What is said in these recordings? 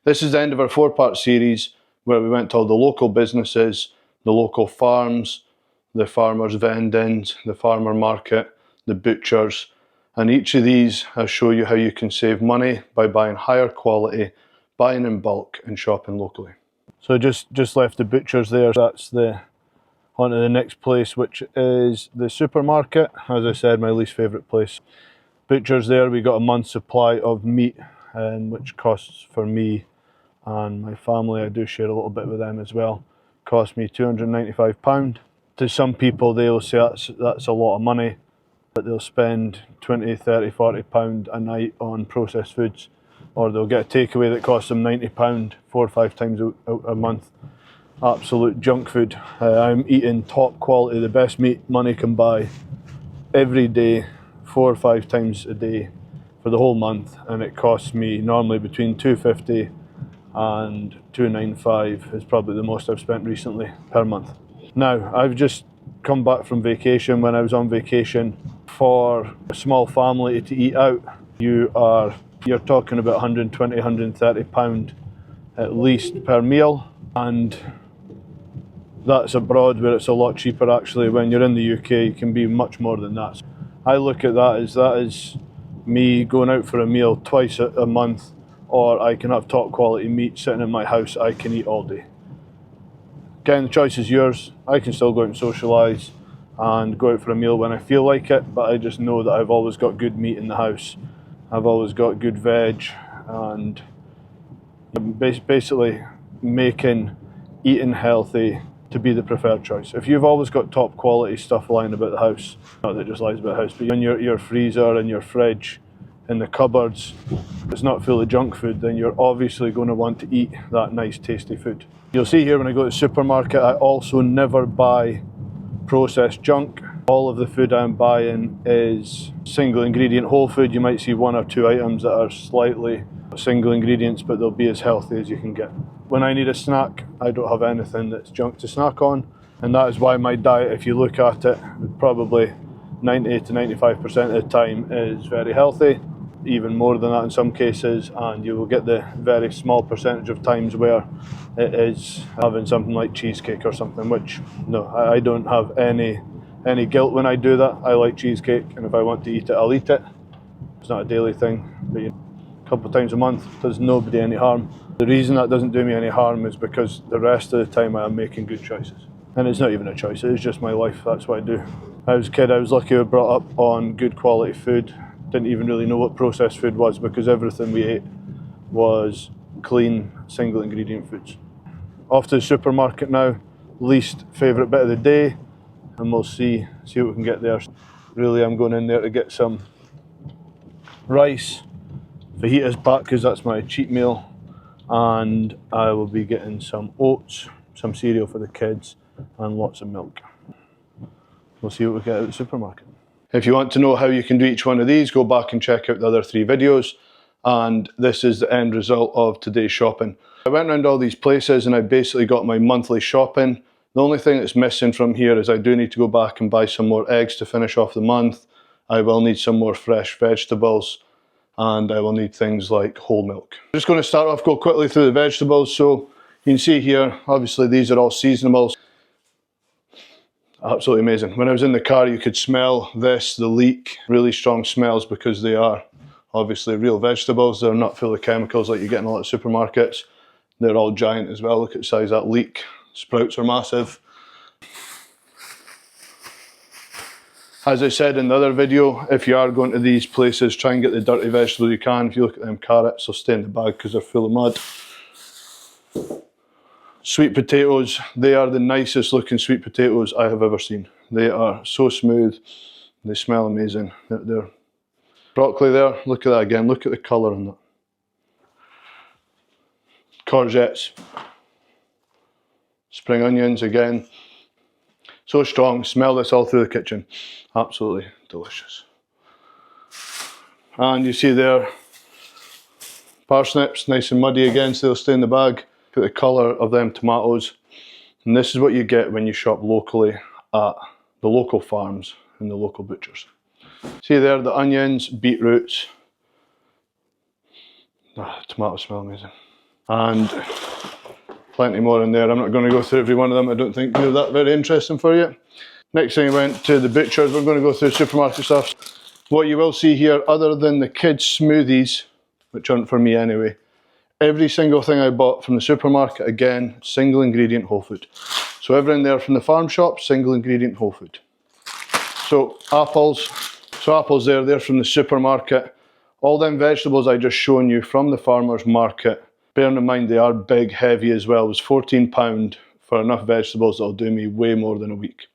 This is the end of our 4-part series where we went to all the local businesses, the local farms, the farmers' vendings, the farmer market, the butchers, and each of these I show you how you can save money by buying higher quality, buying in bulk and shopping locally. So just left the butchers there. That's on to the next place, which is the supermarket. As I said, my least favourite place. Butchers there, we got a month's supply of meat, which costs for me and my family, I do share a little bit with them as well, cost me £295. To some people they'll say that's a lot of money, but they'll spend £20, £30, £40 a night on processed foods, or they'll get a takeaway that costs them £90 4 or 5 times a month. Absolute junk food. I'm eating top quality, the best meat money can buy every day, 4 or 5 times a day for the whole month, and it costs me normally between £250 and £295 is probably the most I've spent recently per month. Now, I've just come back from vacation. When I was on vacation, for a small family to eat out, you're talking about £120, £130 at least per meal, and that's abroad where it's a lot cheaper. Actually, when you're in the UK, it can be much more than that. I look at that as me going out for a meal twice a month, or I can have top quality meat sitting in my house I can eat all day. Again, the choice is yours. I can still go out and socialise and go out for a meal when I feel like it, but I just know that I've always got good meat in the house. I've always got good veg, and basically making eating healthy to be the preferred choice. If you've always got top quality stuff lying about the house, not that it just lies about the house, but in your freezer and your fridge, in the cupboards, it's not full of junk food, then you're obviously going to want to eat that nice tasty food. You'll see here when I go to the supermarket, I also never buy processed junk. All of the food I'm buying is single ingredient whole food. You might see 1 or 2 items that are slightly single ingredients, but they'll be as healthy as you can get. When I need a snack, I don't have anything that's junk to snack on, and that is why my diet, if you look at it, probably 90 to 95% of the time is very healthy, even more than that in some cases, and you will get the very small percentage of times where it is having something like cheesecake or something, which no, I don't have any guilt when I do that. I like cheesecake, and if I want to eat it, I'll eat it. It's not a daily thing, but a couple of times a month does nobody any harm. The reason that doesn't do me any harm is because the rest of the time I am making good choices. And it's not even a choice, it is just my life, that's what I do. When I was a kid, I was lucky I was brought up on good quality food. Didn't even really know what processed food was, because everything we ate was clean, single ingredient foods. Off to the supermarket now, least favourite bit of the day, and we'll see what we can get there. Really, I'm going in there to get some rice, fajitas back, because that's my cheat meal, and I will be getting some oats, some cereal for the kids, and lots of milk. We'll see what we get at the supermarket. If you want to know how you can do each one of these, go back and check out the other 3 videos, and this is the end result of today's shopping. I went around all these places and I basically got my monthly shopping. The only thing that's missing from here is I do need to go back and buy some more eggs to finish off the month. I will need some more fresh vegetables, and I will need things like whole milk. I'm just going to start off, go quickly through the vegetables. So you can see here, obviously these are all seasonables. Absolutely amazing. When I was in the car, you could smell this, the leek, really strong smells, because they are obviously real vegetables. They're not full of chemicals like you get in a lot of supermarkets. They're all giant as well. Look at the size of that leek. Sprouts are massive. As I said in the other video, if you are going to these places, try and get the dirty vegetables you can. If you look at them carrots, they'll stay in the bag because they're full of mud. Sweet potatoes, they are the nicest looking sweet potatoes I have ever seen. They are so smooth, they smell amazing. They're broccoli there, look at that again, look at the colour on that. Courgettes, spring onions again, so strong, smell this all through the kitchen, absolutely delicious. And you see there, parsnips, nice and muddy again, so they'll stay in the bag. Look at the colour of them tomatoes, and this is what you get when you shop locally at the local farms and the local butchers. See there, the onions, beetroots. The tomatoes smell amazing. and plenty more in there. I'm not going to go through every one of them. I don't think they're that very interesting for you. Next thing I went to the butchers. We're going to go through supermarket stuff. What you will see here, other than the kids' smoothies, which aren't for me anyway, every single thing I bought from the supermarket, again, single ingredient whole food. So everything there from the farm shop, single ingredient whole food. So apples there, they're from the supermarket. All them vegetables I just shown you from the farmer's market, bearing in mind they are big, heavy as well, it was £14 for enough vegetables that'll do me way more than a week.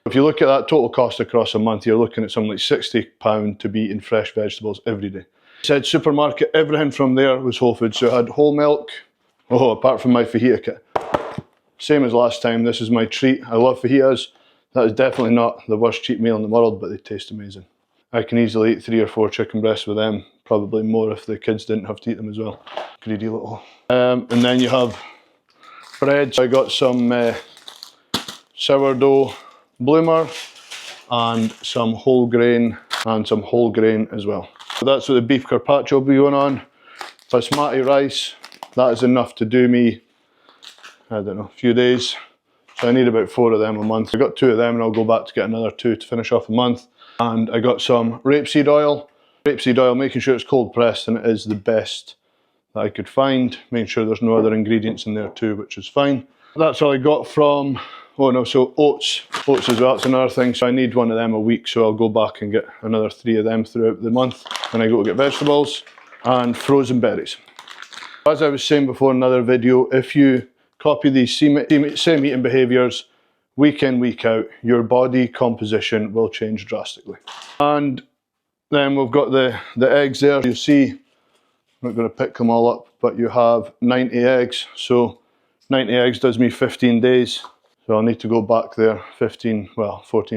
If you look at that total cost across a month, you're looking at something like £60 to be eating fresh vegetables every day. I said supermarket, everything from there was whole food. So I had whole milk, apart from my fajita kit. Same as last time, this is my treat. I love fajitas. That is definitely not the worst cheap meal in the world, but they taste amazing. I can easily eat 3 or 4 chicken breasts with them, probably more if the kids didn't have to eat them as well. Greedy little. And then you have bread. So I got some sourdough bloomer and some whole grain as well. So that's what the beef carpaccio will be going on. Basmati rice, that is enough to do me, I don't know, a few days. So I need about 4 of them a month. I got 2 of them and I'll go back to get another 2 to finish off the month. And I got some rapeseed oil. Rapeseed oil, making sure it's cold pressed, and it is the best that I could find. Making sure there's no other ingredients in there too, which is fine. That's all I got from, so oats. Oats as well, that's another thing. So I need 1 of them a week, so I'll go back and get another 3 of them throughout the month when I go to get vegetables. And frozen berries. As I was saying before in another video, if you copy these same eating behaviours week in, week out, your body composition will change drastically. And then we've got the eggs there. You see, I'm not going to pick them all up, but you have 90 eggs. So 90 eggs does me 15 days. So I'll need to go back there 14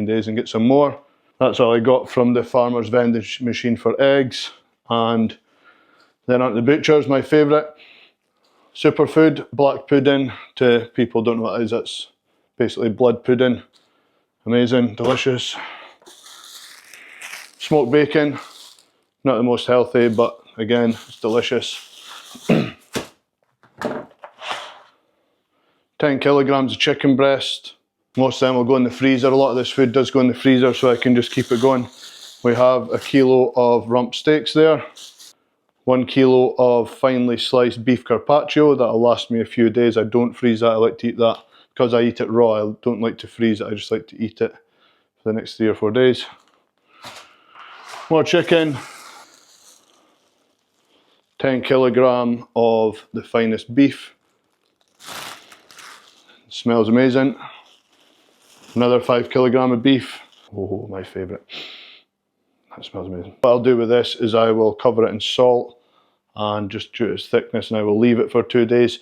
days and get some more. That's all I got from the farmer's vending machine for eggs. And then on to the butcher's, my favourite. Superfood, black pudding. To people who don't know what it is, that's basically blood pudding. Amazing, delicious. Smoked bacon, not the most healthy, but again, it's delicious. 10 kilograms of chicken breast. Most of them will go in the freezer. A lot of this food does go in the freezer, so I can just keep it going. We have a kilo of rump steaks there. 1 kilo of finely sliced beef carpaccio. That'll last me a few days. I don't freeze that. I like to eat that. Because I eat it raw, I don't like to freeze it. I just like to eat it for the next 3 or 4 days. More chicken. 10 kilogram of the finest beef. It smells amazing. Another 5 kilogram of beef. Oh, my favourite. That smells amazing. What I'll do with this is I will cover it in salt and just due to its thickness, and I will leave it for 2 days.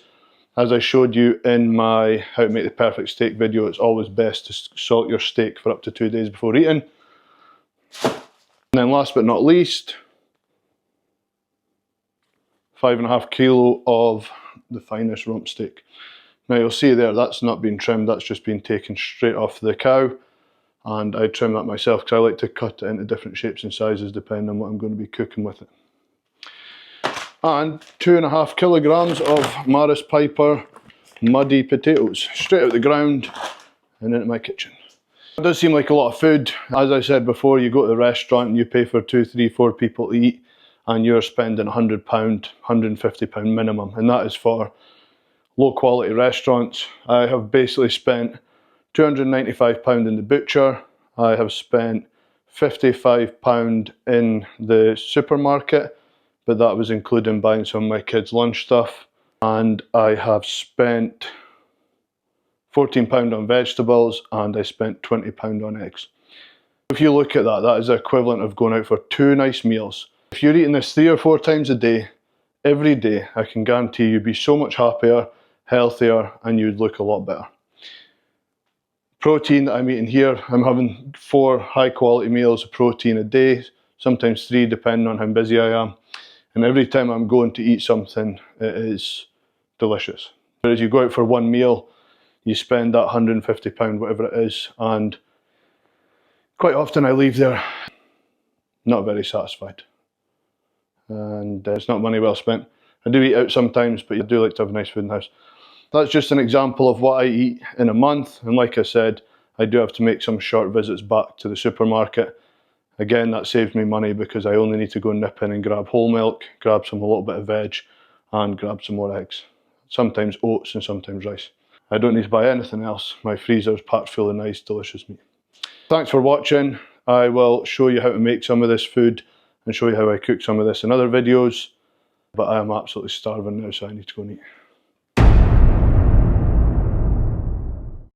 As I showed you in my how to make the perfect steak video, it's always best to salt your steak for up to 2 days before eating. And then last but not least, 5.5 kilo of the finest rump steak. Now you'll see there, that's not been trimmed, that's just been taken straight off the cow. And I trim that myself because I like to cut it into different shapes and sizes depending on what I'm going to be cooking with it. And 2.5 kilograms of Maris Piper muddy potatoes, straight out the ground and into my kitchen. It does seem like a lot of food. As I said before, you go to the restaurant and you pay for 2, 3, 4 people to eat and you're spending £100, £150 minimum, and that is for low quality restaurants. I have basically spent £295 in the butcher. I have spent £55 in the supermarket, but that was including buying some of my kids' lunch stuff. And I have spent £14 on vegetables, and I spent £20 on eggs. If you look at that, that is the equivalent of going out for 2 nice meals. If you're eating this 3 or 4 times a day, every day, I can guarantee you'd be so much happier, healthier, and you'd look a lot better. Protein that I'm eating here, I'm having 4 high quality meals of protein a day, sometimes 3 depending on how busy I am. And every time I'm going to eat something, it is delicious. Whereas you go out for 1 meal, you spend that £150, whatever it is, and quite often I leave there not very satisfied. And it's not money well spent. I do eat out sometimes, but I do like to have nice food in the house. That's just an example of what I eat in a month, and like I said, I do have to make some short visits back to the supermarket. Again, that saves me money because I only need to go nip in and grab whole milk, grab a little bit of veg, and grab some more eggs. Sometimes oats and sometimes rice. I don't need to buy anything else. My freezer is packed full of nice, delicious meat. Thanks for watching. I will show you how to make some of this food and show you how I cook some of this in other videos. But I am absolutely starving now, so I need to go and eat.